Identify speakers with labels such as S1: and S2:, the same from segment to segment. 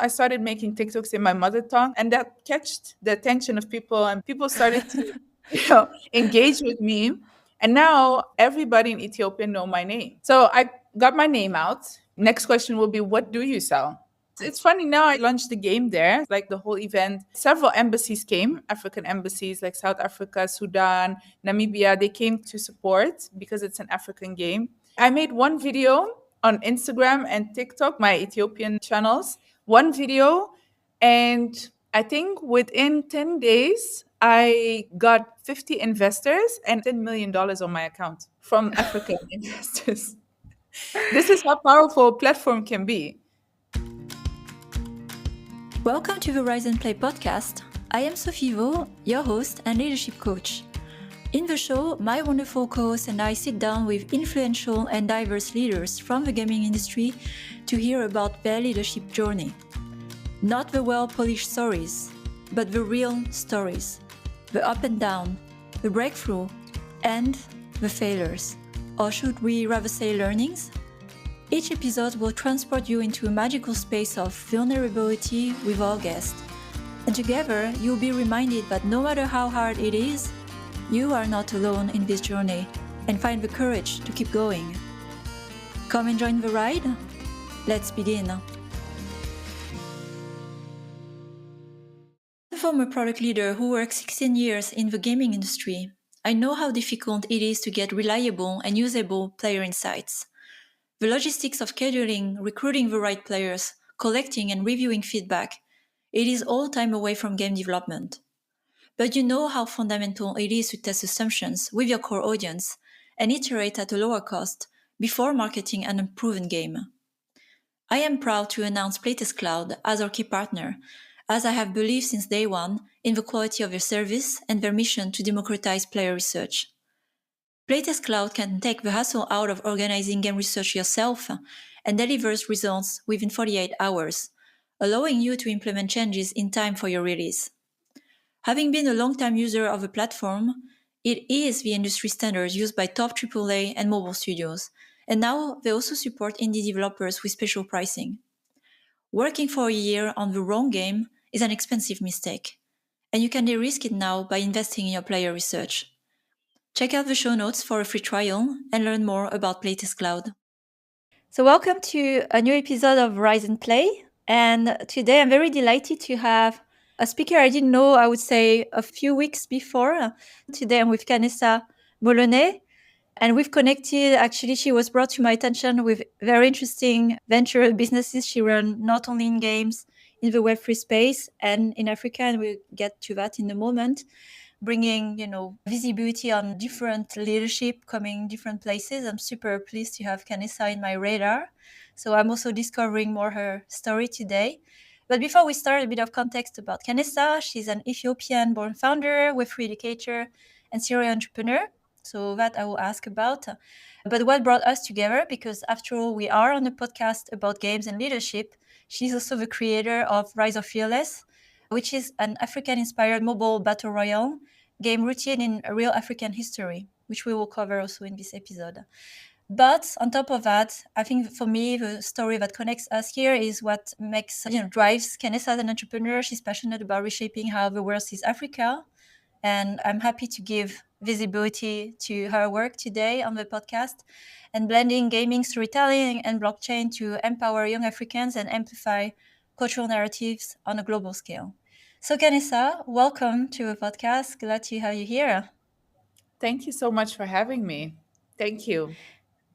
S1: I started making TikToks in my mother tongue, and that catched the attention of people, and people started to, engage with me. And now everybody in Ethiopia know my name. So I got my name out. Next question will be, what do you sell? It's funny now. I launched the game there, like the whole event. Several embassies came, African embassies like South Africa, Sudan, Namibia. They came to support because it's an African game. I made one video on Instagram and TikTok, my Ethiopian channels, one video. And I think within 10 days, I got 50 investors and $10 million on my account from African investors. This is how powerful a platform can be.
S2: Welcome to the Rise and Play podcast. I am Sophie Vaux, your host and leadership coach. In the show, my wonderful co-host and I sit down with influential and diverse leaders from the gaming industry to hear about their leadership journey. Not the well-polished stories, but the real stories. The up and down, the breakthrough, and the failures. Or should we rather say learnings? Each episode will transport you into a magical space of vulnerability with our guest. And together, you'll be reminded that no matter how hard it is, you are not alone in this journey, and find the courage to keep going. Come and join the ride. Let's begin. A former product leader who worked 16 years in the gaming industry, I know how difficult it is to get reliable and usable player insights. The logistics of scheduling, recruiting the right players, collecting and reviewing feedback, it is all time away from game development. But you know how fundamental it is to test assumptions with your core audience and iterate at a lower cost before marketing an unproven game. I am proud to announce Playtest Cloud as our key partner, as I have believed since day one in the quality of their service and their mission to democratize player research. Playtest Cloud can take the hassle out of organizing game research yourself and delivers results within 48 hours, allowing you to implement changes in time for your release. Having been a long-time user of the platform, it is the industry standard used by top AAA and mobile studios, and now they also support indie developers with special pricing. Working for a year on the wrong game is an expensive mistake, and you can de-risk it now by investing in your player research. Check out the show notes for a free trial and learn more about Playtest Cloud. So welcome to a new episode of Rise and Play, and today I'm very delighted to have a speaker I didn't know, I would say, a few weeks before. Today I'm with Kanessa Muluneh, and we've connected. Actually, she was brought to my attention with very interesting venture businesses she ran, not only in games, in the Web3 space and in Africa, and we'll get to that in a moment, bringing, visibility on different leadership coming different places. I'm super pleased to have Kanessa in my radar. So I'm also discovering more her story today. But before we start, a bit of context about Kanessa. She's an Ethiopian-born founder, Web3 educator, and serial entrepreneur. So that I will ask about. But what brought us together, because after all, we are on a podcast about games and leadership, she's also the creator of Rise of Fearless, which is an African-inspired mobile battle royale game rooted in a real African history, which we will cover also in this episode. But on top of that, I think for me, the story that connects us here is what drives Kanessa as an entrepreneur. She's passionate about reshaping how the world sees Africa. And I'm happy to give visibility to her work today on the podcast and blending gaming, storytelling, and blockchain to empower young Africans and amplify cultural narratives on a global scale. So Kanessa, welcome to the podcast. Glad to have you here.
S1: Thank you so much for having me. Thank you.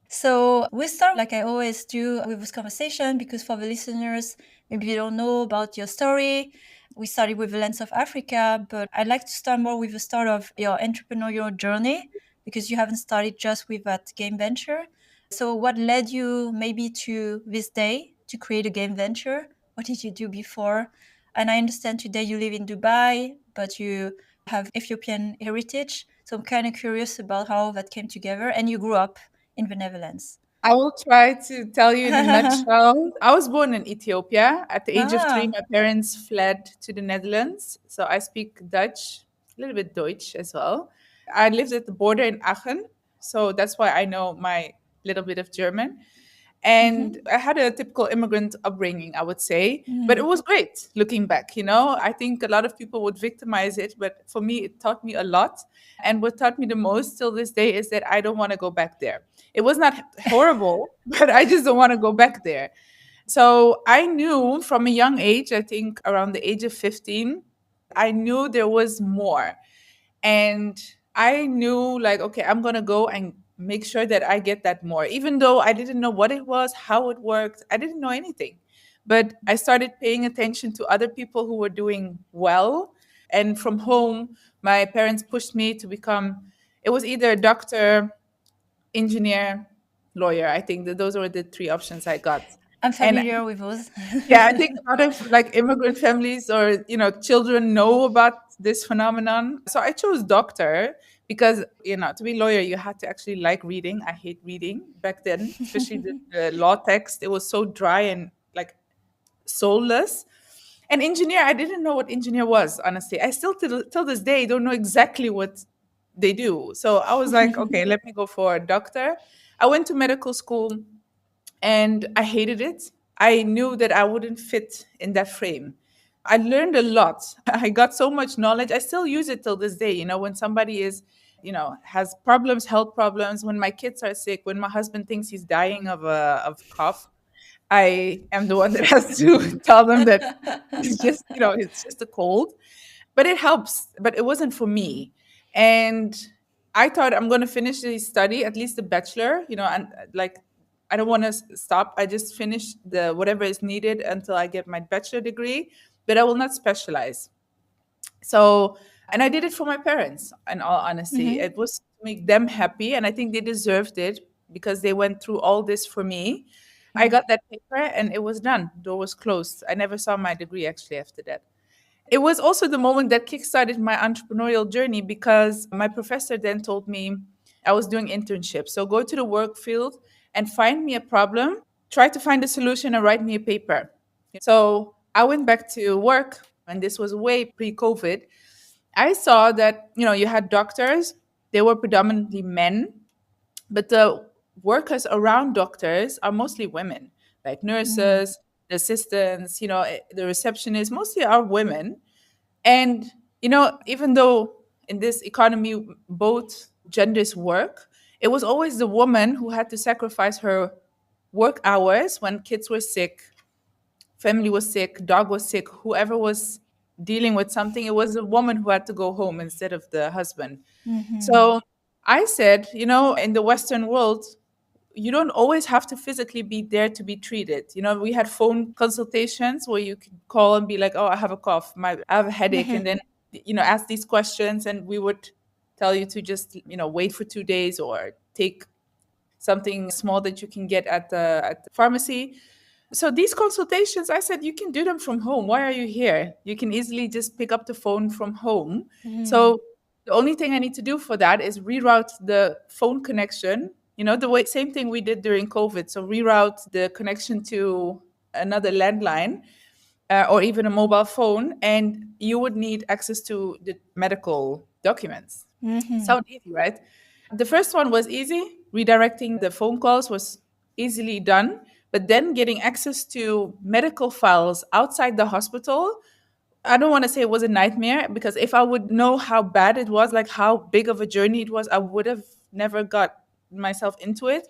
S2: So we'll start like I always do with this conversation, because for the listeners, maybe you don't know about your story. We started with the lens of Africa, but I'd like to start more with the start of your entrepreneurial journey, because you haven't started just with that game venture. So what led you maybe to this day to create a game venture? What did you do before? And I understand today you live in Dubai, but you have Ethiopian heritage. So I'm kind of curious about how that came together. And you grew up in the Netherlands.
S1: I will try to tell you in a nutshell. I was born in Ethiopia. At the age of 3, my parents fled to the Netherlands. So I speak Dutch, a little bit Deutsch as well. I lived at the border in Aachen. So that's why I know my little bit of German. And I had a typical immigrant upbringing, I would say, but it was great looking back. I think a lot of people would victimize it, but for me, it taught me a lot. And what taught me the most till this day is that I don't want to go back there. It was not horrible, but I just don't want to go back there. So I knew from a young age, I think around the age of 15, I knew there was more. And I knew, like, okay, I'm going to go and make sure that I get that more. Even though I didn't know what it was, how it worked, I didn't know anything. But I started paying attention to other people who were doing well. And from home, my parents pushed me to become, it was either a doctor, engineer, lawyer. I think that those were the three options I got.
S2: I'm
S1: And
S2: familiar with those.
S1: yeah, I think a lot of like immigrant families or children know about this phenomenon. So I chose doctor because to be lawyer you had to actually like reading. I hate reading back then, especially the law text. It was so dry and like soulless. And engineer, I didn't know what engineer was, honestly. I still till this day don't know exactly what they do. So I was like, okay, let me go for a doctor. I went to medical school and I hated it. I knew that I wouldn't fit in that frame. I learned a lot. I got so much knowledge. I still use it till this day. When somebody has problems, health problems, when my kids are sick, when my husband thinks he's dying of cough, I am the one that has to tell them that it's just a cold, but it helps. But it wasn't for me. And I thought I'm going to finish the study, at least the bachelor, and like I don't want to stop. I just finish the whatever is needed until I get my bachelor degree, but I will not specialize. So, and I did it for my parents, in all honesty. It was to make them happy, and I think they deserved it because they went through all this for me. I got that paper and it was done. Door was closed. I never saw my degree actually after that. It was also the moment that kickstarted my entrepreneurial journey because my professor then told me I was doing internships. So go to the work field and find me a problem, try to find a solution and write me a paper. So I went back to work, and this was way pre-COVID. I saw that, you had doctors, they were predominantly men, but the workers around doctors are mostly women, like nurses, the assistants, the receptionists, mostly are women. And, even though in this economy both genders work, it was always the woman who had to sacrifice her work hours when kids were sick, family was sick, dog was sick, whoever was dealing with something, it was the woman who had to go home instead of the husband. So I said, in the Western world, you don't always have to physically be there to be treated. We had phone consultations where you could call and be like, oh, I have a cough, I have a headache, and then, ask these questions, and we would tell you to just, wait for 2 days or take something small that you can get at the pharmacy. So these consultations, I said, you can do them from home. Why are you here? You can easily just pick up the phone from home. So the only thing I need to do for that is reroute the phone connection. The way same thing we did during COVID. So reroute the connection to another landline or even a mobile phone, and you would need access to the medical documents. Sound easy, right? The first one was easy. Redirecting the phone calls was easily done. But then getting access to medical files outside the hospital, I don't want to say it was a nightmare because if I would know how bad it was, like how big of a journey it was, I would have never got myself into it.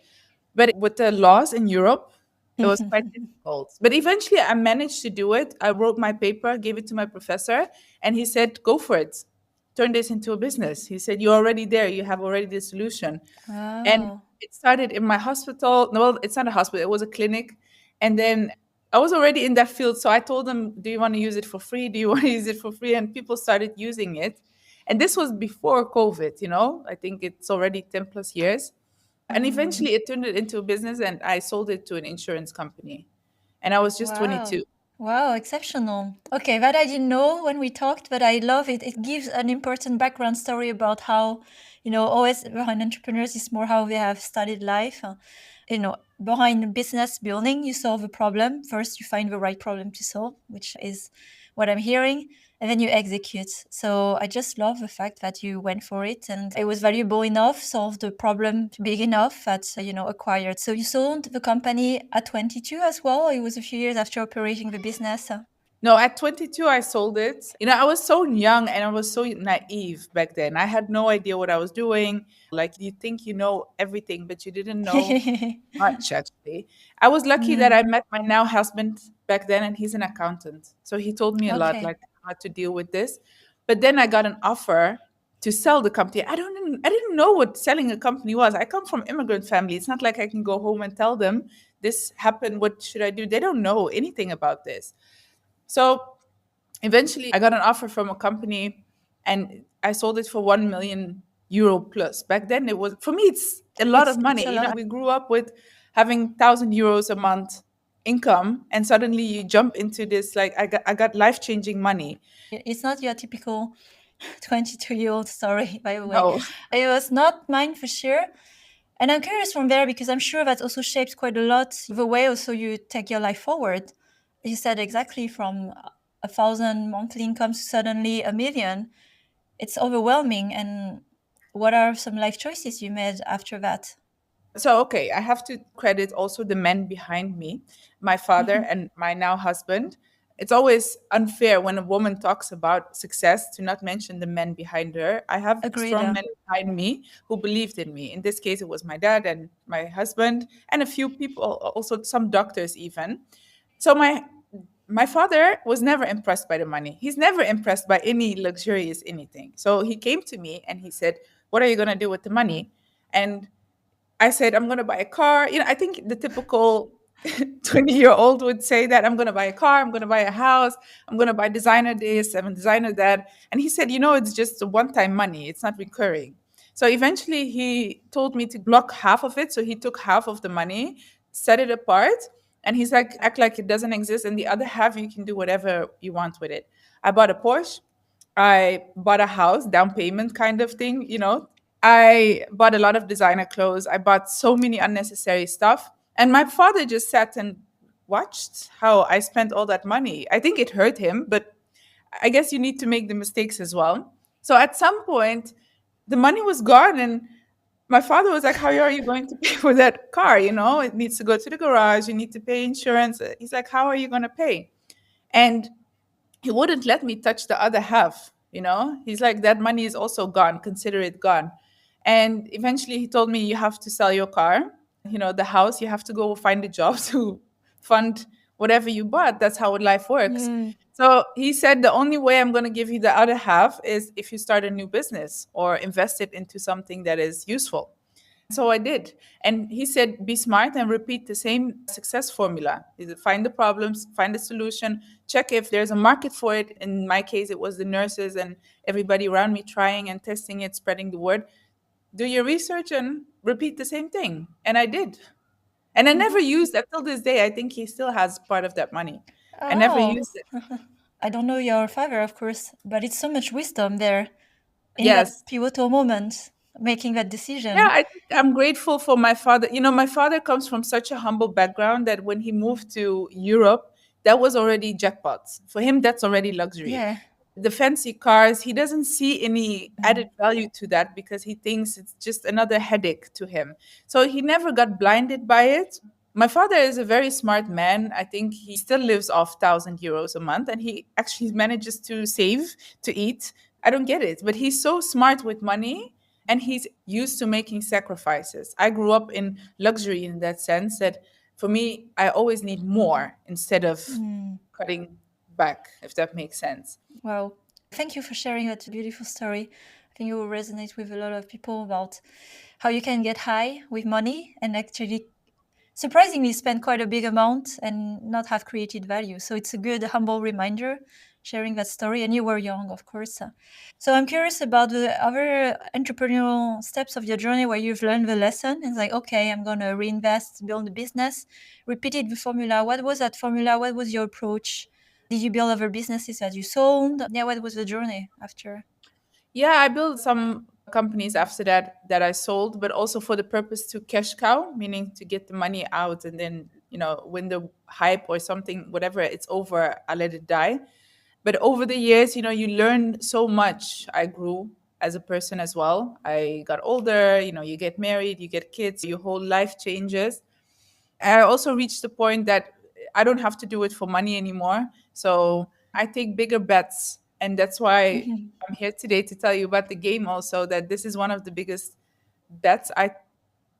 S1: But with the laws in Europe, it was quite difficult. But eventually I managed to do it. I wrote my paper, gave it to my professor, and he said, go for it. Turn this into a business. He said, you're already there. You have already the solution. And
S2: Wow.
S1: it started in my hospital. No, well, it's not a hospital, it was a clinic. And then I was already in that field. So I told them, do you want to use it for free? Do you want to use it for free? And people started using it. And this was before COVID, I think it's already 10 plus years. And eventually it turned it into a business and I sold it to an insurance company. And I was just
S2: Wow.
S1: 22.
S2: Wow, exceptional. Okay, that I didn't know when we talked, but I love it. It gives an important background story about how, always behind entrepreneurs is more how they have studied life. behind business building, you solve a problem. First, you find the right problem to solve, which is what I'm hearing, and then you execute. So I just love the fact that you went for it and it was valuable enough, solved the problem big enough that, acquired. So you sold the company at 22 as well, or it was a few years after operating the business?
S1: No, at 22, I sold it. I was so young and I was so naive back then. I had no idea what I was doing. Like, you think you know everything, but you didn't know much, actually. I was lucky that
S2: Mm,
S1: I met my now husband back then, and he's an accountant. So he told me a lot,
S2: okay.
S1: like how to deal with this. But then I got an offer to sell the company. I didn't know what selling a company was. I come from immigrant family. It's not like I can go home and tell them this happened. What should I do? They don't know anything about this. So eventually I got an offer from a company and I sold it for 1 million euro plus. Back then it was, for me, it's a lot of
S2: It's
S1: money.
S2: a lot.
S1: We grew up with having 1,000 euros a month income, and suddenly you jump into this, like, I got life-changing money.
S2: It's not your typical 22-year-old story, by the way.
S1: No.
S2: It was not mine for sure. And I'm curious from there because I'm sure that also shapes quite a lot the way also you take your life forward. You said exactly from 1,000 monthly incomes to suddenly 1 million. It's overwhelming. And what are some life choices you made after that?
S1: So, okay, I have to credit also the men behind me, my father
S2: Mhm.
S1: and my now husband. It's always unfair when a woman talks about success to not mention the men behind her. I have
S2: Agreed.
S1: strong men behind me who believed in me. In this case, it was my dad and my husband, and a few people, also some doctors even. So my father was never impressed by the money. He's never impressed by any luxurious anything. So he came to me and he said, "What are you going to do with the money?" And I said, I'm going to buy a car. I think the typical 20-year-old would say that I'm going to buy a car, I'm going to buy a house, I'm going to buy designer this, I'm a designer that. And he said, it's just a one time money, it's not recurring. So eventually he told me to block half of it. So he took half of the money, set it apart, and he's like, act like it doesn't exist. And the other half, you can do whatever you want with it. I bought a Porsche. I bought a house, down payment kind of thing. I bought a lot of designer clothes. I bought so many unnecessary stuff. And my father just sat and watched how I spent all that money. I think it hurt him, but I guess you need to make the mistakes as well. So at some point, the money was gone. And my father was like, "How are you going to pay for that car? It needs to go to the garage. You need to pay insurance." He's like, "How are you going to pay?" And he wouldn't let me touch the other half. He's like, that money is also gone, consider it gone. And eventually he told me, you have to sell your car, the house, you have to go find a job to fund whatever you bought. That's how life works.
S2: Mm.
S1: So he said, the only way I'm going to give you the other half is if you start a new business or invest it into something that is useful. So I did. And he said, be smart and repeat the same success formula. Is it find the problems, find the solution, check if there's a market for it. In my case, it was the nurses and everybody around me trying and testing it, spreading the word. Do your research and repeat the same thing. And I did. And I never
S2: Mhm.
S1: used it till this day. I think he still has part of that money. I never
S2: Oh,
S1: used it.
S2: I don't know your father, of course, but it's so much wisdom there in that
S1: Yes.
S2: pivotal moment, making that
S1: Yeah,
S2: decision.
S1: I think I'm grateful for my father. My father comes from such a humble background that when he moved to Europe, that was already jackpots. For him, that's already luxury.
S2: Yeah.
S1: The fancy cars, he doesn't see any
S2: Mm.
S1: added value to that because he thinks it's just another headache to him. So he never got blinded by it. My father is a very smart man. I think he still lives off 1,000 euros a month and he actually manages to save to eat. I don't get it, but he's so smart with money and he's used to making sacrifices. I grew up in luxury in that sense that for me, I always need more instead of
S2: Mm.
S1: cutting back, if that makes sense.
S2: Wow. Thank you for sharing that beautiful story. I think it will resonate with a lot of people about how you can get high with money and actually surprisingly spend quite a big amount and not have created value. So it's a good, humble reminder sharing that story. And you were young, of course. So I'm curious about the other entrepreneurial steps of your journey where you've learned the lesson. It's like, okay, I'm going to reinvest, build a business, repeated the formula. What was that formula? What was your approach? Did you build other businesses that you sold? Yeah, what was the journey after?
S1: Yeah, I built some companies after that that I sold, but also for the purpose to cash cow, meaning to get the money out and then, when the hype or something, whatever, it's over, I let it die. But over the years, you learn so much. I grew as a person as well. I got older, you get married, you get kids, your whole life changes. I also reached the point that I don't have to do it for money anymore. So I take bigger bets. And that's why
S2: Mhm.
S1: I'm here today to tell you about the game also, that this is one of the biggest bets I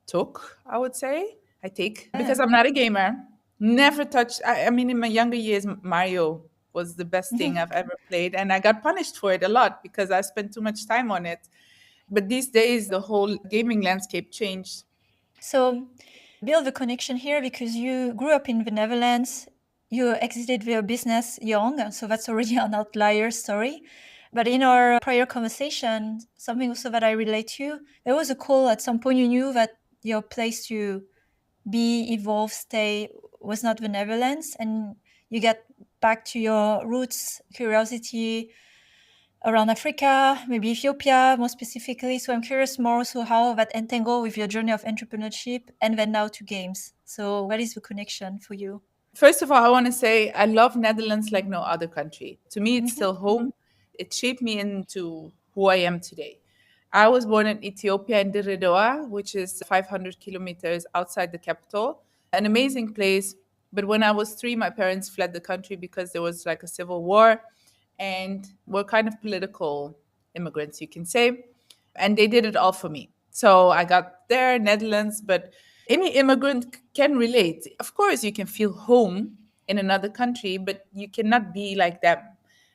S1: took, I would say. I take because
S2: Yeah.
S1: I'm not a gamer. Never touched, I mean, in my younger years, Mario was the best thing I've ever played. And I got punished for it a lot because I spent too much time on it. But these days, the whole gaming landscape changed.
S2: So, build a connection here because you grew up in the Netherlands. You exited your business young, so that's already an outlier story. But in our prior conversation, something also that I relate to, there was a call at some point you knew that your place to be, evolve, stay was not the Netherlands, and you get back to your roots, curiosity, around Africa, maybe Ethiopia more specifically. So I'm curious more also how that entangle with your journey of entrepreneurship and then now to games. So what is the connection for you?
S1: First of all, I want to say I love Netherlands like no other country. To me, it's
S2: Mm-hmm.
S1: still home. It shaped me into who I am today. I was born in Ethiopia in Dirredawa, which is 500 kilometers outside the capital. An amazing place. But when I was 3, my parents fled the country because there was like a civil war, and were kind of political immigrants, you can say. And they did it all for me. So I got there, Netherlands, but any immigrant can relate. Of course, you can feel home in another country, but you cannot be like them.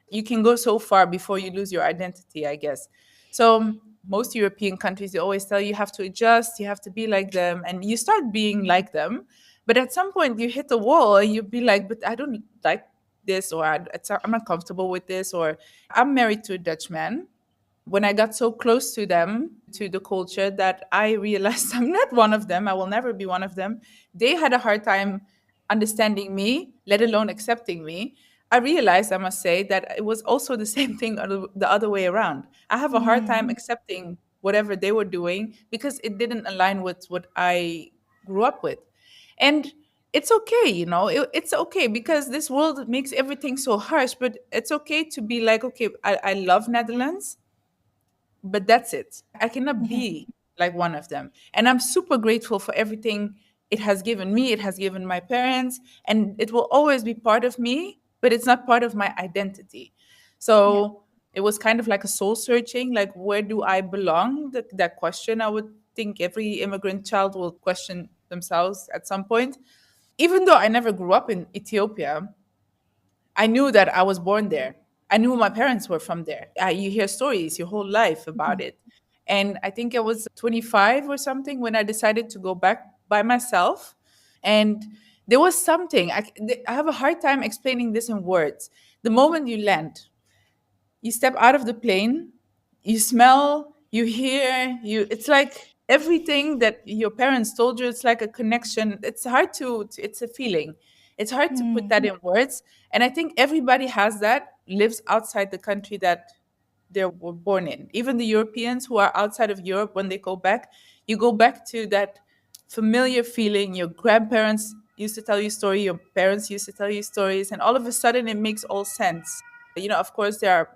S1: You can go so far before you lose your identity, I guess. So most European countries, they always tell you have to adjust, you have to be like them, and you start being like them. But at some point, you hit the wall and you be like, but I don't like this, or I'm not comfortable with this, or I'm married to a Dutch man. When I got so close to them, to the culture, that I realized I'm not one of them. I will never be one of them. They had a hard time understanding me, let alone accepting me. I realized, I must say, that it was also the same thing the other way around. I have a hard time
S2: Mm.
S1: accepting whatever they were doing because it didn't align with what I grew up with. And it's okay, it's okay because this world makes everything so harsh, but it's okay to be like, okay, I love Netherlands, but that's it. I cannot
S2: Mhm.
S1: be like one of them. And I'm super grateful for everything it has given me, it has given my parents, and it will always be part of me, but it's not part of my identity.
S2: Yeah.
S1: So it was kind of like a soul searching, like, where do I belong? That question, I would think every immigrant child will question themselves at some point. Even though I never grew up in Ethiopia, I knew that I was born there. I knew my parents were from there. You hear stories your whole life about
S2: Mhm.
S1: it. And I think I was 25 or something when I decided to go back by myself. And there was something, I have a hard time explaining this in words. The moment you land, you step out of the plane, you smell, you hear, it's like everything that your parents told you. It's like a connection. It's hard it's a feeling. It's hard to put
S2: Mm.
S1: that in words. And I think everybody has that, lives outside the country that they were born in. Even the Europeans who are outside of Europe, when they go back, you go back to that familiar feeling. Your grandparents used to tell you story, your parents used to tell you stories, and all of a sudden it makes all sense. Of course, there are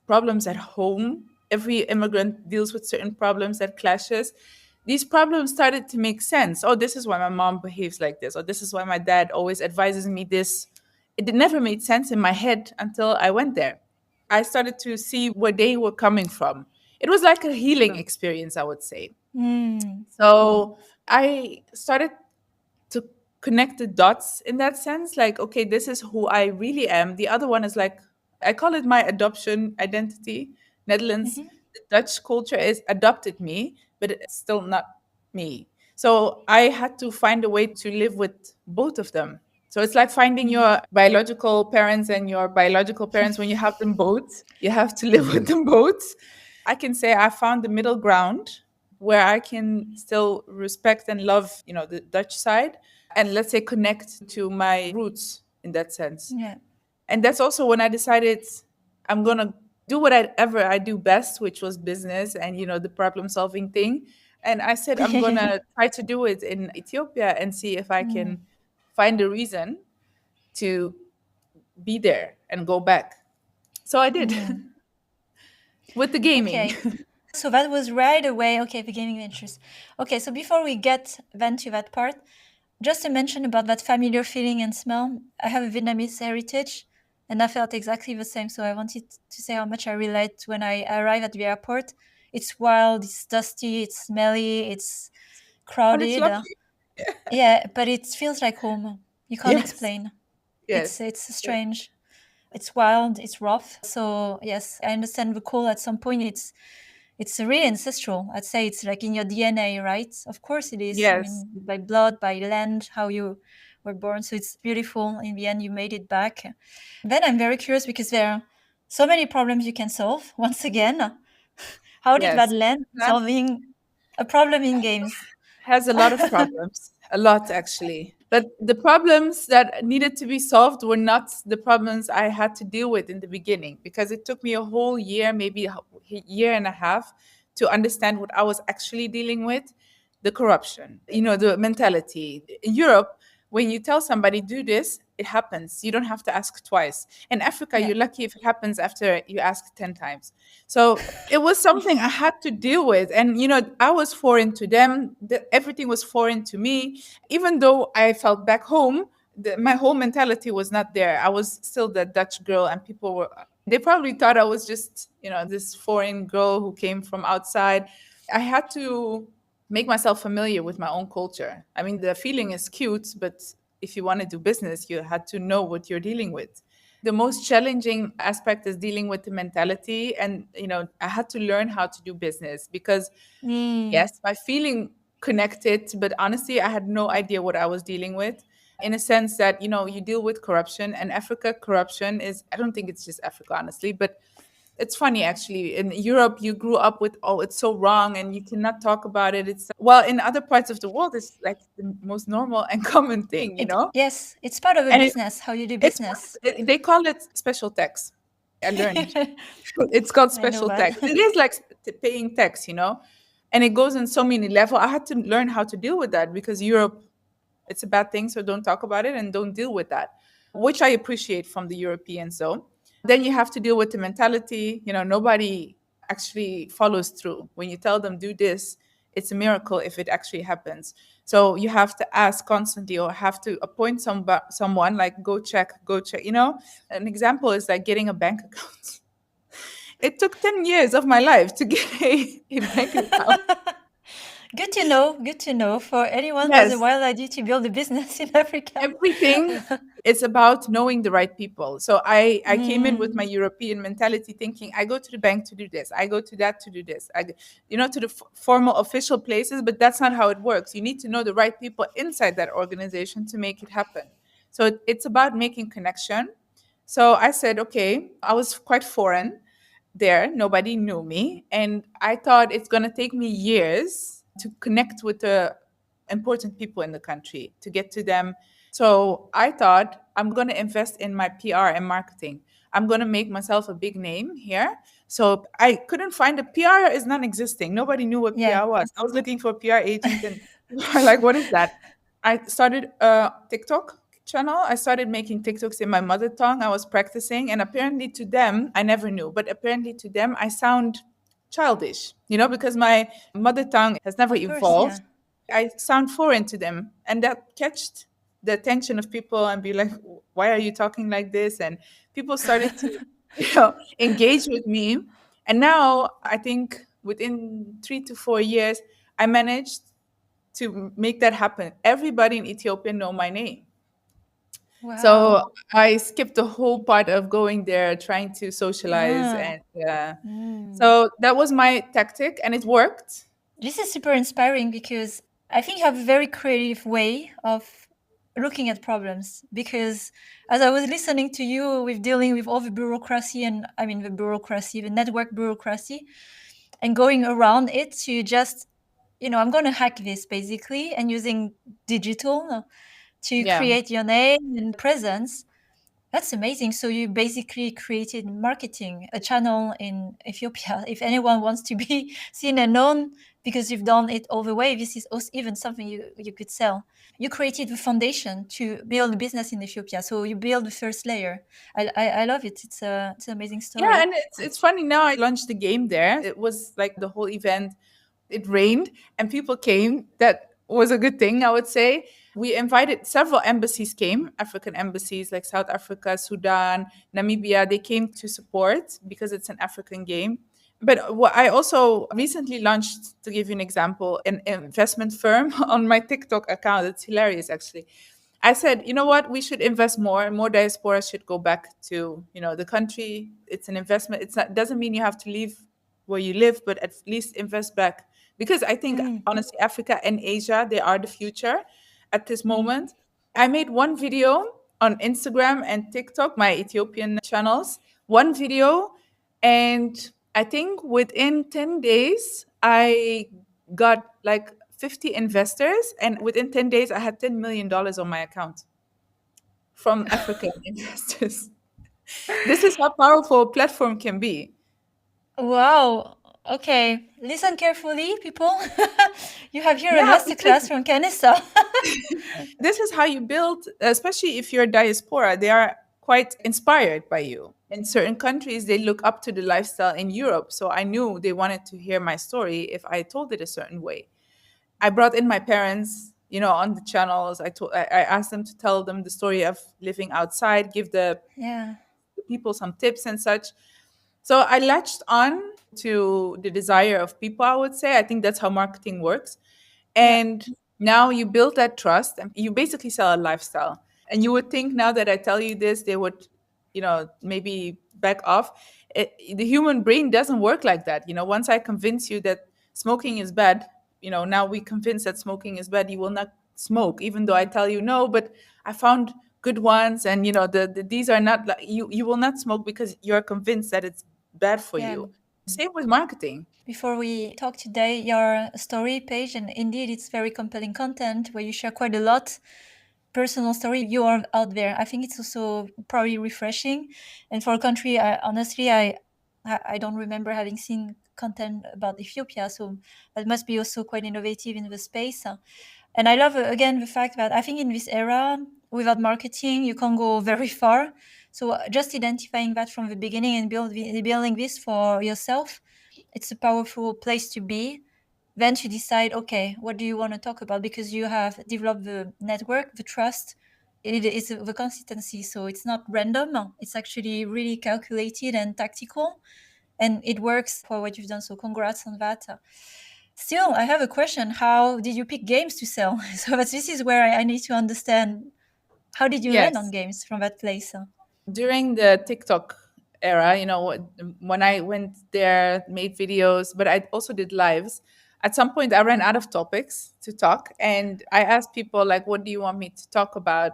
S1: problems at home. Every immigrant deals with certain problems that clashes. These problems started to make sense. Oh, this is why my mom behaves like this, or this is why my dad always advises me this. It never made sense in my head until I went there. I started to see where they were coming from. It was like a healing experience, I would say.
S2: Mm.
S1: So I started to connect the dots in that sense, like, okay, this is who I really am. The other one is like, I call it my adoption identity. Netherlands,
S2: Mhm.
S1: the Dutch culture is adopted me, but it's still not me. So I had to find a way to live with both of them. So it's like finding
S2: Mm.
S1: your biological parents and your biological parents. When you have them both, you have to live with them both. I can say I found the middle ground where I can still respect and love, the Dutch side, and let's say connect to my roots in that sense.
S2: Yeah.
S1: And that's also when I decided I'm gonna do whatever I do best, which was business and, the problem solving thing. And I said, I'm going to try to do it in Ethiopia and see if I
S2: Mm,
S1: can find a reason to be there and go back. So I did
S2: mm.
S1: with the gaming.
S2: Okay. So that was right away. Okay, the gaming ventures. Okay, so before we get then to that part, just to mention about that familiar feeling and smell, I have a Vietnamese heritage and I felt exactly the same. So I wanted to say how much I relate when I arrive at the airport. It's wild, it's dusty, it's smelly, it's
S1: But it's
S2: crowded.
S1: lovely.
S2: Yeah, but it feels like home. You can't
S1: Yes.
S2: explain.
S1: Yes.
S2: It's
S1: Yes.
S2: strange. It's wild, it's rough. So yes, I understand the call at some point. It's really ancestral. I'd say it's like in your DNA, right? Of course it is. I
S1: Yes.
S2: mean, by blood, by land, how you were born. So it's beautiful. In the end, you made it back. Then I'm very curious because there are so many problems you can solve. Once again, how did that
S1: Yes.
S2: land solving a problem in games?
S1: Has a lot of problems, a lot actually. But the problems that needed to be solved were not the problems I had to deal with in the beginning, because it took me a whole year, maybe a year and a half, to understand what I was actually dealing with. The corruption, the mentality. In Europe, when you tell somebody, do this, it happens. You don't have to ask twice. In Africa,
S2: Yeah.
S1: you're lucky if it happens after you ask 10 times. So it was something I had to deal with. And, I was foreign to them. Everything was foreign to me. Even though I felt back home, my whole mentality was not there. I was still the Dutch girl, and they probably thought I was just, this foreign girl who came from outside. I had to make myself familiar with my own culture. I mean, the feeling is cute, but if you want to do business, you had to know what you're dealing with. The most challenging aspect is dealing with the mentality. And, I had to learn how to do business because,
S2: Mm.
S1: yes, my feeling connected, but honestly, I had no idea what I was dealing with. In a sense that, you deal with corruption, and Africa corruption is, I don't think it's just Africa, honestly, but it's funny actually. In Europe, you grew up with, oh, it's so wrong and you cannot talk about it. It's, well, in other parts of the world, it's like the most normal and common thing,
S2: Yes, it's part of a
S1: and
S2: business, how you do
S1: it's
S2: business.
S1: they call it special tax. I learned it's called
S2: I know
S1: special
S2: that.
S1: tax. It is like paying tax, and it goes in so many levels. I had to learn how to deal with that because Europe, it's a bad thing, so don't talk about it and don't deal with that, which I appreciate from the Europeans. So then you have to deal with the mentality. Nobody actually follows through. When you tell them do this, it's a miracle if it actually happens. So you have to ask constantly, or have to appoint someone, like go check, go check. An example is like getting a bank account. It took 10 years of my life to get a bank account.
S2: Good to know. Good to know for anyone who has a
S1: Yes,
S2: wild idea to build a business in Africa.
S1: everything is about knowing the right people. So I came in with my
S2: Mm.
S1: European mentality, thinking I go to the bank to do this, I go to that to do this, to the formal official places. But that's not how it works. You need to know the right people inside that organization to make it happen. So it's about making connection. So I said, okay, I was quite foreign there. Nobody knew me. And I thought it's going to take me years to connect with the important people in the country, to get to them. So I thought I'm going to invest in my PR and marketing. I'm going to make myself a big name here. So I couldn't find a PR is non-existing. Nobody knew what
S2: Yeah.
S1: PR was. I was looking for a PR agent and like, what is that? I started a TikTok channel. I started making TikToks in my mother tongue. I was practicing, and apparently to them, I never knew, but apparently to them, I sound childish, because my mother tongue has never
S2: Of course, yeah.
S1: evolved. I sound foreign to them, and that catched the attention of people and be like, why are you talking like this? And people started to, engage with me. And now I think within 3 to 4 years, I managed to make that happen. Everybody in Ethiopia know my name.
S2: Wow.
S1: So I skipped the whole part of going there, trying to socialize,
S2: Ah.
S1: and
S2: Mm.
S1: so that was my tactic, and it worked.
S2: This is super inspiring because I think you have a very creative way of looking at problems. Because as I was listening to you with dealing with all the bureaucracy and I mean the bureaucracy, the network bureaucracy, and going around it to just, I'm going to hack this basically and using digital to
S1: Yeah,
S2: create your name and presence. That's amazing. So you basically created marketing, a channel in Ethiopia. If anyone wants to be seen and known because you've done it all the way, this is also even something you could sell. You created the foundation to build a business in Ethiopia. So you build the first layer. I love it. It's an amazing
S1: Yeah,
S2: story.
S1: and it's funny now. I launched the game there. It was like the whole event. It rained and people came. That was a good thing, I would say. We invited several embassies came, African embassies like South Africa, Sudan, Namibia. They came to support because it's an African game. But what I also recently launched, to give you an example, an investment firm on my TikTok account. It's hilarious, actually. I said, you know what, we should invest more. More diaspora should go back to, the country. It's an investment. It's not doesn't mean you have to leave where you live, but at least invest back. Because I think
S2: Mm,
S1: honestly, Africa and Asia, they are the future at this moment. I made one video on Instagram and TikTok, my Ethiopian channels, one video, and I think within 10 days, I got like 50 investors, and within 10 days, I had $10 million on my account from African investors. This is how powerful a platform can be.
S2: wow. Okay. Listen carefully, people. You have here a
S1: Yeah, because
S2: masterclass from Kanessa.
S1: this is how you build, especially if you're diaspora, they are quite inspired by you. In certain countries, they look up to the lifestyle in Europe. So I knew they wanted to hear my story if I told it a certain way. I brought in my parents, on the channels. I asked them to tell them the story of living outside, give
S2: Yeah.
S1: the people some tips and such. So I latched on to the desire of people, I would say. I think that's how marketing works.
S2: Yeah.
S1: And now you build that trust and you basically sell a lifestyle. And you would think now that I tell you this, they would, maybe back off. The human brain doesn't work like that. Once I convince you that smoking is bad, now we convince that smoking is bad, you will not smoke, even though I tell you no, but I found good ones. And, these are not like you will not smoke because you're convinced that it's bad for
S2: Yeah.
S1: you. Same with marketing.
S2: Before we talk today, your story page, and indeed it's very compelling content where you share quite a lot personal story you are out there. I think it's also probably refreshing. And for a country, honestly, I don't remember having seen content about Ethiopia, so that must be also quite innovative in the space. And I love again the fact that I think in this era, without marketing, you can't go very far. So just identifying that from the beginning and building this for yourself, it's a powerful place to be. Then to decide, okay, what do you want to talk about? Because you have developed the network, the trust, it is the consistency. So it's not random. It's actually really calculated and tactical, and it works for what you've done. So congrats on that. Still, I have a question. How did you pick games to sell? So this is where I need to understand. How did you land on
S1: Yes.
S2: games from that place?
S1: During the TikTok era, when I went there, made videos, but I also did lives. At some point, I ran out of topics to talk, and I asked people like, "What do you want me to talk about?"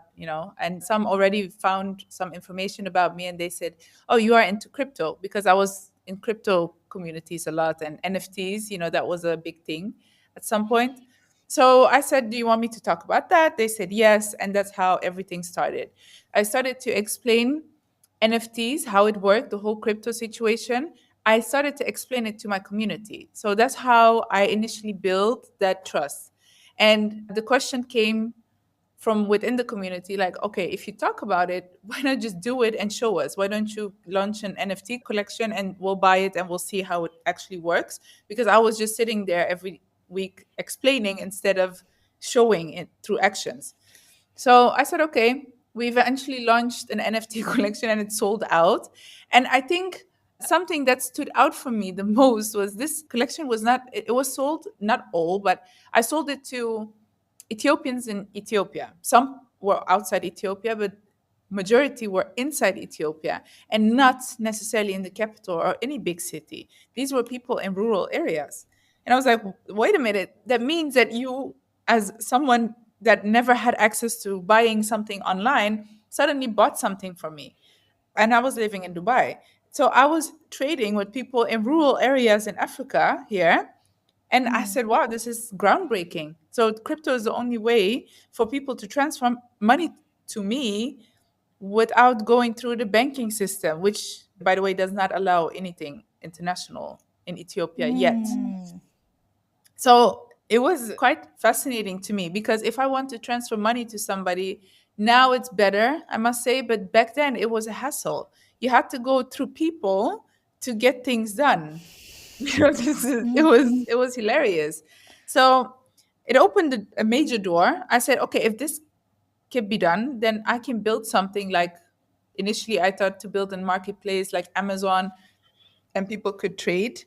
S1: And some already found some information about me, and they said, "Oh, you are into crypto," because I was in crypto communities a lot and NFTs. That was a big thing at some point. So I said, "Do you want me to talk about that?" They said yes, and that's how everything started. I started to explain NFTs, how it worked, the whole crypto situation. I started to explain it to my community. So that's how I initially built that trust. And the question came from within the community like, okay, if you talk about it, why not just do it and show us? Why don't you launch an NFT collection and we'll buy it and we'll see how it actually works? Because I was just sitting there every week explaining instead of showing it through actions. So I said, okay, we eventually launched an NFT collection and it sold out. And I think something that stood out for me the most was this collection was not, it was sold, not all, but I sold it to Ethiopians in Ethiopia. Some were outside Ethiopia, but majority were inside Ethiopia and not necessarily in the capital or any big city. These were people in rural areas. And I was like, wait a minute, that means that you, as someone that never had access to buying something online, suddenly bought something from me. And I was living in Dubai. So I was trading with people in rural areas in Africa here. And I
S2: Hmm.
S1: said, wow, this is groundbreaking. So crypto is the only way for people to transfer money to me without going through the banking system, which, by the way, does not allow anything international in Ethiopia yet.
S2: Mm.
S1: So it was quite fascinating to me because if I want to transfer money to somebody, now it's better, I must say. But back then it was a hassle. You had to go through people to get things done.
S2: Mm.
S1: It was hilarious. So it opened a major door. I said, okay, if this can be done, then I can build something like initially I thought to build a marketplace like Amazon and people could trade.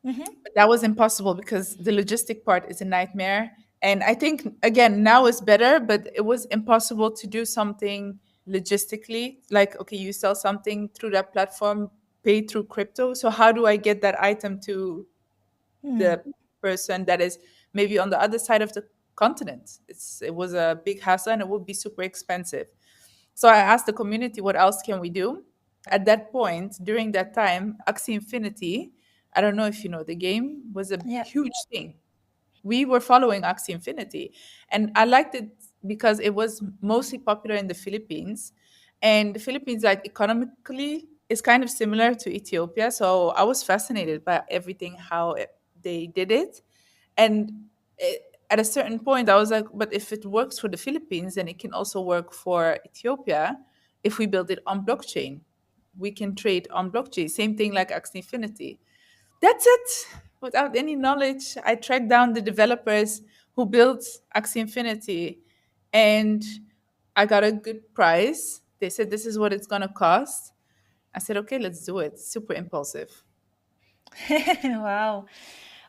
S2: Mhm.
S1: But that was impossible because the logistic part is a nightmare. And I think again now is better, but it was impossible to do something logistically. Like, okay, you sell something through that platform, pay through crypto. So how do I get that item to
S2: Mm.
S1: the person that is maybe on the other side of the continent? It was a big hassle and it would be super expensive. So I asked the community, what else can we do? At that point, during that time, Axie Infinity, I don't know if you know the game, was a
S2: Yeah.
S1: huge thing. We were following Axie Infinity. And I liked it because it was mostly popular in the Philippines. And the Philippines, like economically, is kind of similar to Ethiopia. So I was fascinated by everything, they did it. And at a certain point, I was like, but if it works for the Philippines, then it can also work for Ethiopia if we build it on blockchain. We can trade on blockchain. Same thing like Axie Infinity. That's it. Without any knowledge, I tracked down the developers who built Axie Infinity and I got a good price. They said this is what it's gonna cost. I said, okay, let's do it. Super impulsive.
S2: Wow.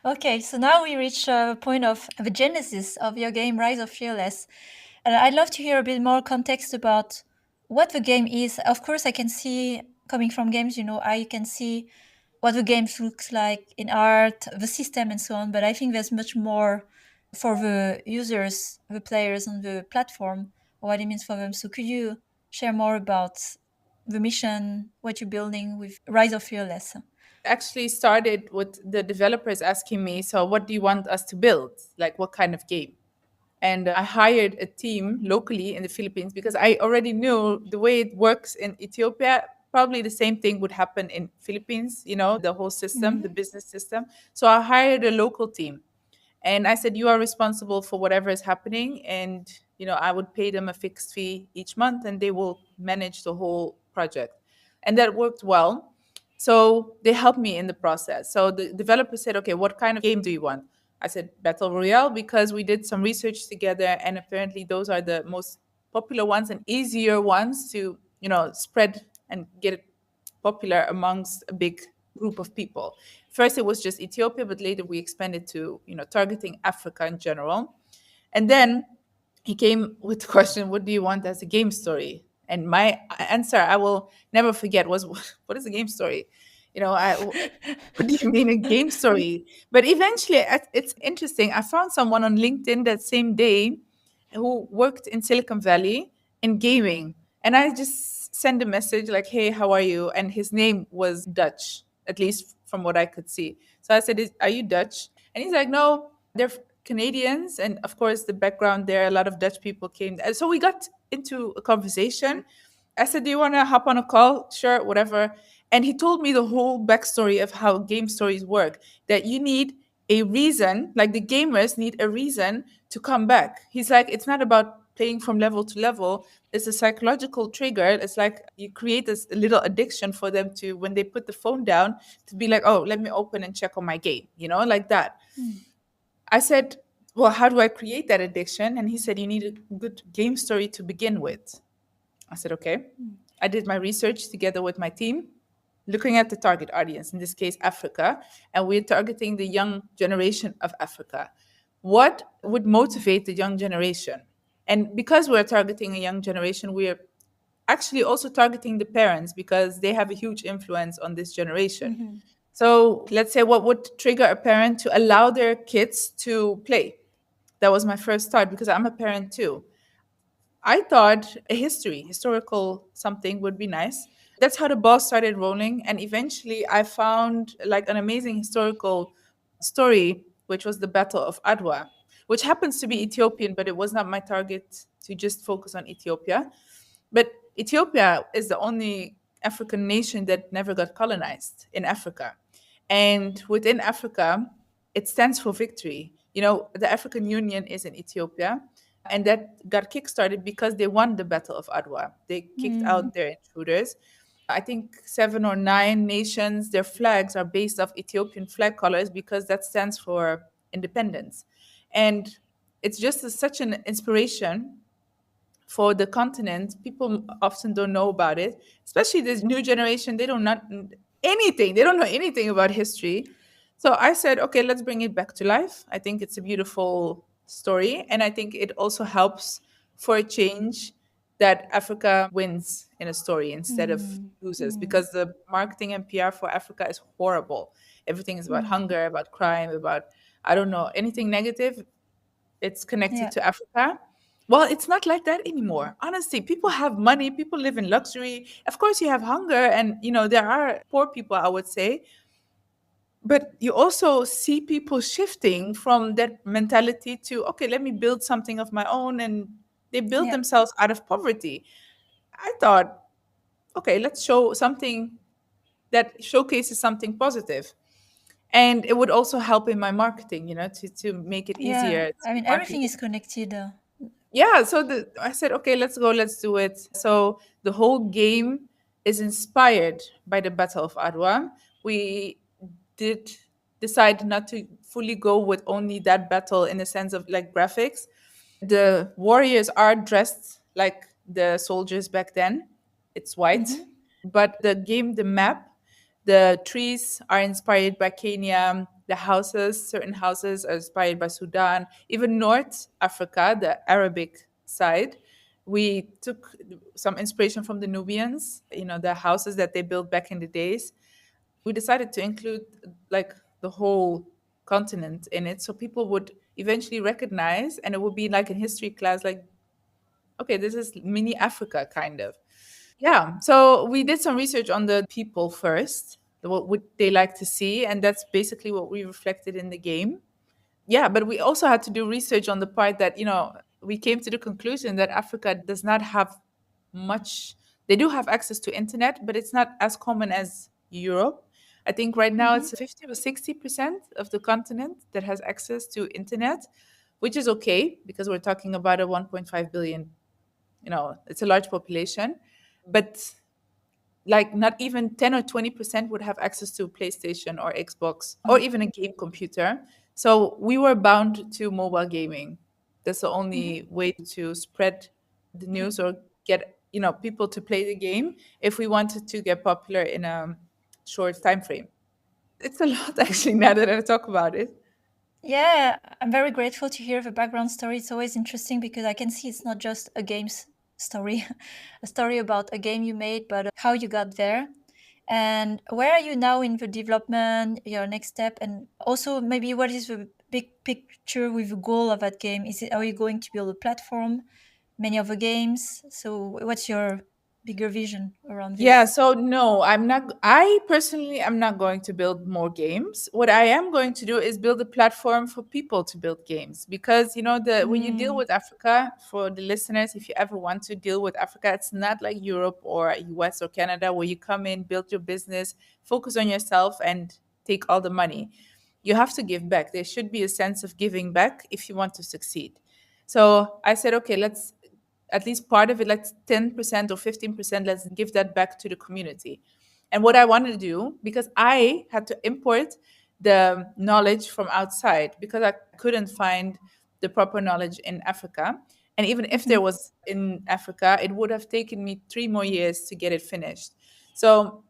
S2: Okay, so now we reach a point of the genesis of your game, Rise of Fearless. And I'd love to hear a bit more context about what the game is. Of course, I can see, coming from games, I can see what the game looks like in art, the system, and so on. But I think there's much more for the users, the players on the platform, or what it means for them. So could you share more about the mission, what you're building with Rise of Fearless?
S1: Actually started with the developers asking me, so what do you want us to build? Like what kind of game? And I hired a team locally in the Philippines because I already knew the way it works in Ethiopia. Probably the same thing would happen in Philippines, the whole system, the
S2: Mhm.
S1: business system. So I hired a local team and I said, you are responsible for whatever is happening. And, I would pay them a fixed fee each month and they will manage the whole project. And that worked well. So they helped me in the process. So the developer said, okay, what kind of game do you want? I said Battle Royale because we did some research together and apparently those are the most popular ones and easier ones to, spread and get it popular amongst a big group of people. First it was just Ethiopia, but later we expanded to, targeting Africa in general. And then he came with the question, what do you want as a game story? And my answer I will never forget was, what is a game story? What do you mean a game story? But eventually, it's interesting. I found someone on LinkedIn that same day who worked in Silicon Valley in gaming. And I just sent a message like, hey, how are you? And his name was Dutch, at least from what I could see. So I said, are you Dutch? And he's like, no, they're Canadians. And of course, the background there, a lot of Dutch people came. And so we got into a conversation. I said, do you want to hop on a call? Sure, whatever. And he told me the whole backstory of how game stories work, that you need a reason, like the gamers need a reason to come back. He's like, it's not about playing from level to level. It's a psychological trigger. It's like you create this little addiction for them to, when they put the phone down, to be like, oh, let me open and check on my game, like that.
S2: Mm.
S1: I said, well, how do I create that addiction? And he said, you need a good game story to begin with. I said, okay.
S2: Mm.
S1: I did my research together with my team, looking at the target audience, in this case, Africa, and we're targeting the young generation of Africa. What would motivate the young generation? And because we're targeting a young generation, we're actually also targeting the parents because they have a huge influence on this generation.
S2: Mhm.
S1: So let's say what would trigger a parent to allow their kids to play? That was my first thought because I'm a parent too. I thought a historical something would be nice. That's how the ball started rolling. And eventually I found like an amazing historical story, which was the Battle of Adwa, which happens to be
S2: Mm.
S1: Ethiopian, but it was not my target to just focus on Ethiopia. But Ethiopia is the only African nation that never got colonized in Africa. And within Africa, it stands for victory. The African Union is in Ethiopia, and that got kickstarted because they won the Battle of Adwa. They kicked
S2: Mm.
S1: out their intruders. I think 7 or 9 nations, their flags are based off Ethiopian flag colors because that stands for independence. And it's just such an inspiration for the continent. People often don't know about it, especially this new generation. They don't not anything. They don't know anything about history. So I said, okay, let's bring it back to life. I think it's a beautiful story, and I think it also helps for a change that Africa wins in a story instead of
S2: Mm.
S1: loses,
S2: Mm.
S1: because the marketing and PR for Africa is horrible. Everything is about
S2: Mm.
S1: hunger, about crime, about, I don't know, anything negative, it's connected
S2: Yeah.
S1: to Africa. Well, it's not like that anymore. Honestly, people have money, people live in luxury. Of course, you have hunger, and there are poor people, I would say, but you also see people shifting from that mentality to, okay, let me build something of my own, and they build
S2: Yeah.
S1: themselves out of poverty. I thought, okay, let's show something that showcases something positive. And it would also help in my marketing, to make it
S2: Yeah.
S1: easier
S2: I
S1: to
S2: mean,
S1: market.
S2: everything is connected.
S1: Yeah, so I said, okay, let's go, let's do it. So the whole game is inspired by the Battle of Adwa. We did decide not to fully go with only that battle in the sense of like graphics. The warriors are dressed like the soldiers back then. It's white,
S2: Mm-hmm.
S1: but the game, the map, the trees are inspired by Kenya. The houses, certain houses are inspired by Sudan. Even North Africa, the Arabic side, we took some inspiration from the Nubians, the houses that they built back in the days. We decided to include like the whole continent in it so people would eventually recognize, and it would be like in history class, like, okay, this is mini Africa kind of. Yeah, so we did some research on the people first, what would they like to see, and that's basically what we reflected in the game. Yeah, but we also had to do research on the part that, we came to the conclusion that Africa does not have much. They do have access to internet, but it's not as common as Europe. I think right now
S2: Mm-hmm.
S1: it's 50 or 60% of the continent that has access to internet, which is okay because we're talking about a 1.5 billion, it's a large population. But like not even 10 or 20% would have access to PlayStation or Xbox or even a game computer. So we were bound to mobile gaming. That's the
S2: Mm-hmm.
S1: only way to spread the news or get, people to play the game if we wanted to get popular in a short time frame. It's a lot actually now that I talk about it.
S2: Yeah, I'm very grateful to hear the background story. It's always interesting because I can see it's not just a game's story, a story about a game you made, but how you got there. And where are you now in the development, your next step? And also, maybe what is the big picture with the goal of that game? Are you going to build a platform, many other games? So, what's your bigger vision around
S1: Yeah,
S2: this?
S1: so no, I personally am not going to build more games. What I am going to do is build a platform for people to build games because the when you deal
S2: Mm,
S1: with Africa, for the listeners, if you ever want to deal with Africa, it's not like Europe or US or Canada where you come in, build your business, focus on yourself and take all the money. You have to give back. There should be a sense of giving back if you want to succeed. So I said, okay, let's at least part of it, like 10% or 15%, let's give that back to the community. And what I wanted to do, because I had to import the knowledge from outside because I couldn't find the proper knowledge in Africa. And even if there
S2: mhm,
S1: was in Africa, it would have taken me 3 more years to get it finished. So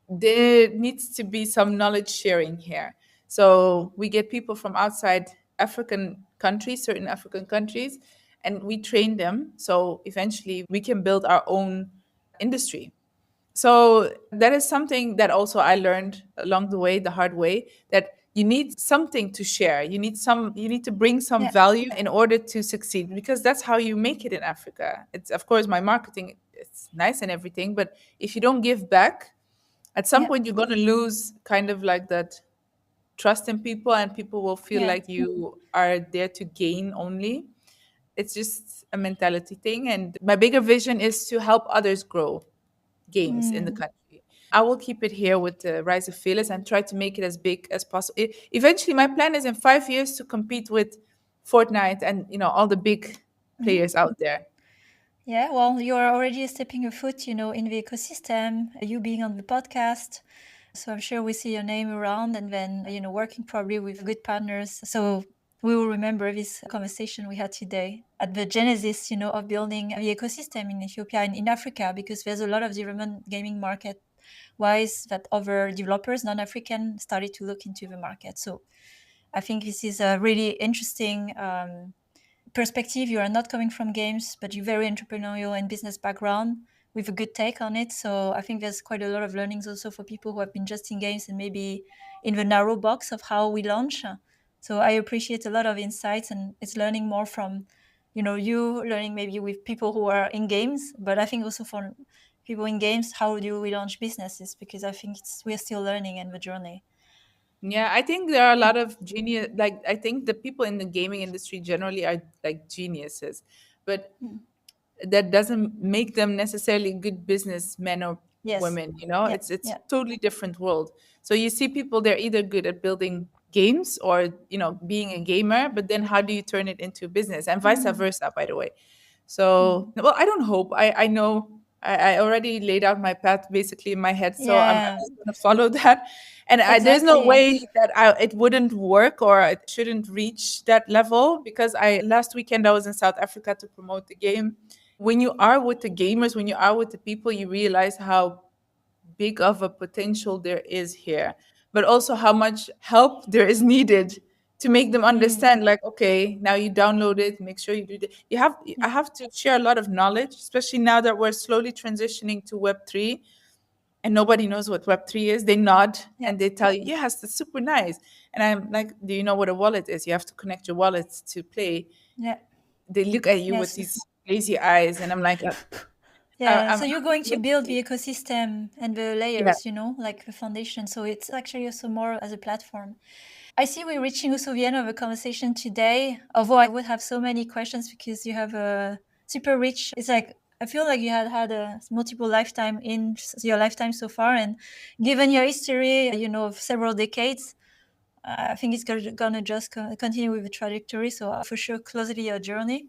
S1: there needs to be some knowledge sharing here. So we get people from outside African countries, certain African countries, and we train them. So eventually we can build our own industry. So that is something that also I learned along the way, the hard way, that you need something to share. You need to bring some
S2: yeah,
S1: value in order to succeed because that's how you make it in Africa. It's of course my marketing, it's nice and everything, but if you don't give back, at some
S2: yeah,
S1: point you're going to lose kind of like that trust in people, and people will feel
S2: yeah.
S1: like you are there to gain only. It's just a mentality thing. And my bigger vision is to help others grow games in the country. I will keep it here with the Rise of Fearless and try to make it as big as possible. Eventually, my plan is in 5 years to compete with Fortnite and all the big players out there.
S2: Yeah, well, you are already stepping your foot, in the ecosystem, you being on the podcast. So I'm sure we see your name around and then, working probably with good partners. So we will remember this conversation we had today at the genesis, of building the ecosystem in Ethiopia and in Africa, because there's a lot of development gaming market wise that other developers, non-African, started to look into the market. So I think this is a really interesting perspective. You are not coming from games, but you're very entrepreneurial and business background with a good take on it. So I think there's quite a lot of learnings also for people who have been just in games and maybe in the narrow box of how we launch. So I appreciate a lot of insights, and it's learning more from, you learning maybe with people who are in games, but I think also for people in games, how do we launch businesses? Because I think we're still learning in the journey.
S1: Yeah, I think there are a lot of genius. Like, I think the people in the gaming industry generally are like geniuses, but
S2: Mm.
S1: that doesn't make them necessarily good businessmen or
S2: Yes.
S1: women.
S2: Yeah.
S1: It's
S2: Yeah.
S1: totally different world. So you see people, they're either good at building games or being a gamer, but then how do you turn it into business, and vice
S2: Mm.
S1: versa, by the way. So,
S2: Mm.
S1: well, I don't hope. I know I already laid out my path basically in my head, so I'm
S2: Yeah.
S1: just going to follow that. And there's no
S2: Exactly.
S1: way that it wouldn't work or it shouldn't reach that level, because last weekend I was in South Africa to promote the game. When you are with the gamers, when you are with the people, you realize how big of a potential there is here, but also how much help there is needed to make them
S2: Mm.
S1: understand, like, okay, now you download it, make sure you do that. I
S2: Yeah.
S1: have to share a lot of knowledge, especially now that we're slowly transitioning to Web3, and nobody knows what Web3 is. They nod
S2: Yeah.
S1: and they tell you, yes, that's super nice. And I'm like, do you know what a wallet is? You have to connect your wallet to play.
S2: Yeah.
S1: They look at you with
S2: Yes.
S1: these lazy eyes, and I'm like,
S2: Yeah.
S1: I'm
S2: So you're going to build the ecosystem and the
S1: yeah.
S2: layers, like the foundation. So it's actually also more as a platform. I see we're reaching also the end of the conversation today. Although I would have so many questions because you have a super rich. It's like I feel like you had a multiple lifetime in your lifetime so far, and given your history, of several decades, I think it's gonna just continue with the trajectory. So for sure, closely your journey.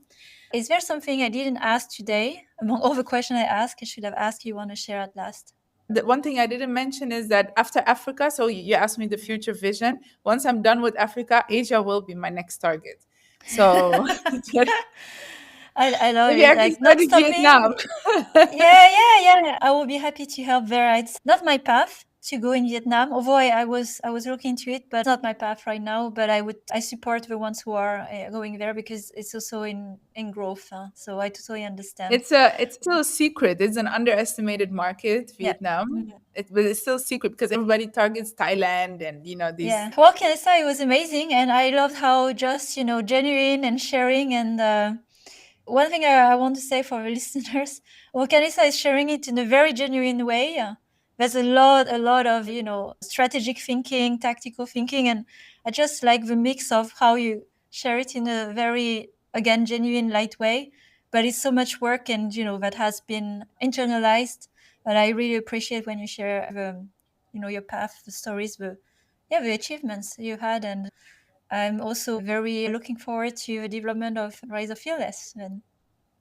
S2: Is there something I didn't ask today among all the questions I asked? I should have asked you want to share at last.
S1: The one thing I didn't mention is that after Africa, so you asked me the future vision. Once I'm done with Africa, Asia will be my next target. So
S2: I love
S1: maybe
S2: it.
S1: I can
S2: Like
S1: start
S2: not
S1: in Vietnam.
S2: stopping. Yeah. I will be happy to help there. It's not my path to go in Vietnam, although I was looking into it, but it's not my path right now. But I support the ones who are going there because it's also in growth. So I totally understand.
S1: It's still a secret. It's an underestimated market,
S2: Yeah.
S1: Vietnam.
S2: Mhm.
S1: But it's still a secret because everybody targets Thailand and these.
S2: Yeah. Well, Kanessa, it was amazing, and I loved how just genuine and sharing and. One thing I want to say for the listeners, well, Kanessa is sharing it in a very genuine way. There's a lot of strategic thinking, tactical thinking, and I just like the mix of how you share it in a very again genuine, light way. But it's so much work, and that has been internalized. But I really appreciate when you share your path, the stories, the achievements you had, and I'm also very looking forward to the development of Rise of Fearless. And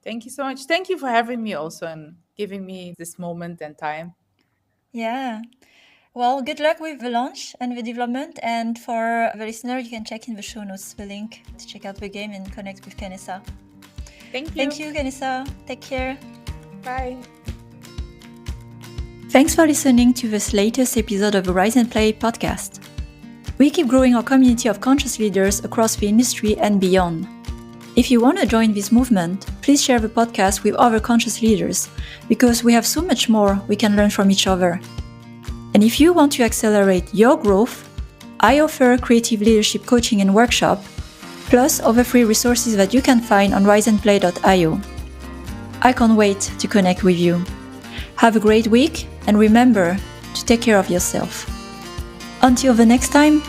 S1: Thank you so much. Thank you for having me also and giving me this moment and time.
S2: yeah, well, good luck with the launch and the development. And for the listener, you can check in the show notes the link to check out the game and connect with Kanessa.
S1: Thank
S2: Thank
S1: you.
S2: you, Kanessa. Take care.
S1: Bye.
S2: Thanks for listening to this latest episode of the Rise and Play podcast. We keep growing our community of conscious leaders across the industry and beyond. If you want to join this movement, please share the podcast with other conscious leaders, because we have so much more we can learn from each other. And if you want to accelerate your growth, I offer creative leadership coaching and workshop, plus other free resources that you can find on riseandplay.io. I can't wait to connect with you. Have a great week, and remember to take care of yourself. Until the next time,